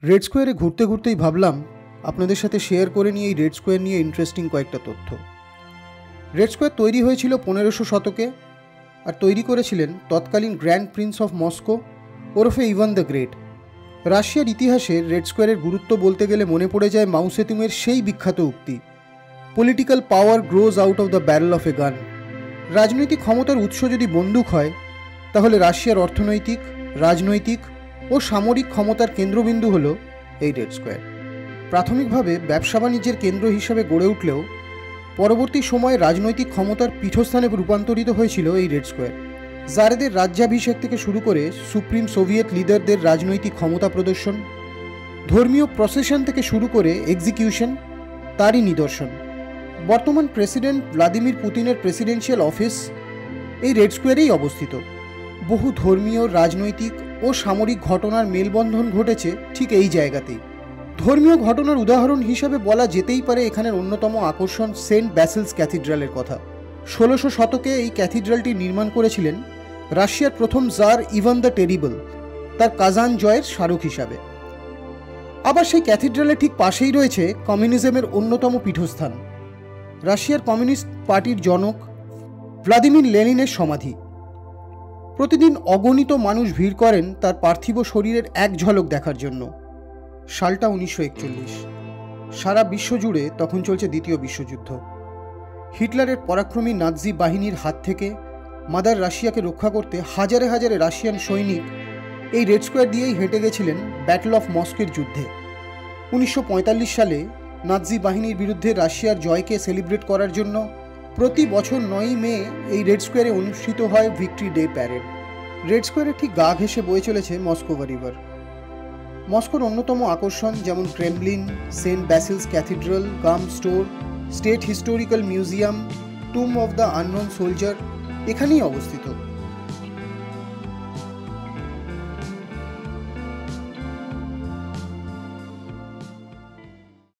Red স্কোয়ারে ঘুরতে ঘুরতেই ভাবলাম আপনাদের সাথে শেয়ার করে নিয়ে এই রেড স্কোয়ার নিয়ে ইন্টারেস্টিং কয়েকটা তথ্য। রেড স্কোয়ার তৈরি হয়েছিল 1500 শতকে আর তৈরি করেছিলেন তৎকালীন গ্র্যান্ড প্রিন্স অফ মস্কো ওরফে ইভান দ্য গ্রেট। রাশিয়ার ইতিহাসে রেড স্কোয়ারের গুরুত্ব বলতে গেলে মনে পড়ে যায় মাও সেতুংয়ের সেই বিখ্যাত উক্তি, political power grows out of the barrel of a gun. রাজনৈতিক ক্ষমতার উৎস যদি বন্দুক হয়, তাহলে রাশিয়ার অর্থনৈতিক, রাজনৈতিক ও সামরিক ক্ষমতার কেন্দ্রবিন্দু হল এই রেড স্কোয়ার। প্রাথমিকভাবে ব্যবসা বাণিজ্যের কেন্দ্র হিসাবে গড়ে উঠলেও পরবর্তী সময়ে রাজনৈতিক ক্ষমতার পীঠস্থানে রূপান্তরিত হয়েছিল এই রেড স্কোয়ার। জারেদের রাজ্যাভিষেক থেকে শুরু করে সুপ্রিম সোভিয়েত লিডারদের রাজনৈতিক ক্ষমতা প্রদর্শন, ধর্মীয় প্রসেশন থেকে শুরু করে এক্সিকিউশন, তারই নিদর্শন। বর্তমান প্রেসিডেন্ট ভ্লাদিমির পুতিনের প্রেসিডেন্সিয়াল অফিস এই রেড স্কোয়ারেই অবস্থিত। বহু ধর্মীয়, রাজনৈতিক ও সামরিক ঘটনার মেলবন্ধন ঘটেছে ঠিক এই জায়গাতেই। ধর্মীয় ঘটনার উদাহরণ হিসাবে বলা যেতেই পারে এখানের অন্যতম আকর্ষণ সেন্ট ব্যাসিলস ক্যাথিড্রালের কথা। 1600 শতকে এই ক্যাথিড্রালটি নির্মাণ করেছিলেন রাশিয়ার প্রথম জার ইভান দ্য টেরিবল, তার কাজান জয়ের স্মারক হিসাবে। আবার সেই ক্যাথিড্রালের ঠিক পাশেই রয়েছে কমিউনিজমের অন্যতম পীঠস্থান, রাশিয়ার কমিউনিস্ট পার্টির জনক ভ্লাদিমির লেনিনের সমাধি। প্রতিদিন অগণিত মানুষ ভিড় করেন তার পার্থিব শরীরের এক ঝলক দেখার জন্য। সালটা 1941। সারা বিশ্ব জুড়ে তখন চলছে দ্বিতীয় বিশ্বযুদ্ধ। হিটলারের পরাক্রমী নাৎজি বাহিনীর হাত থেকে মাদার রাশিয়াকে রক্ষা করতে হাজারে হাজারে রাশিয়ান সৈনিক এই রেড স্কোয়ার দিয়েই হেঁটে গেছিলেন ব্যাটল অফ মস্কোর যুদ্ধে। 1945 সালে নাৎজি বাহিনীর বিরুদ্ধে রাশিয়ার জয়কে সেলিব্রেট করার জন্য প্রতি বছর 9ই মে এই রেড স্কোয়ারে অনুষ্ঠিত হয় ভিক্টরি ডে প্যারেড। রেড স্কোয়ারের ঠিক গা ঘেঁষে বয়ে চলেছে মস্কোভা রিভার। মস্কোর অন্যতম আকর্ষণ যেমন ক্রেমলিন, সেন্ট ব্যাসিলস ক্যাথিড্রাল, গাম স্টোর, স্টেট হিস্টোরিক্যাল মিউজিয়াম, টুম অফ দ্য আননোন সোলজার এখানেই অবস্থিত।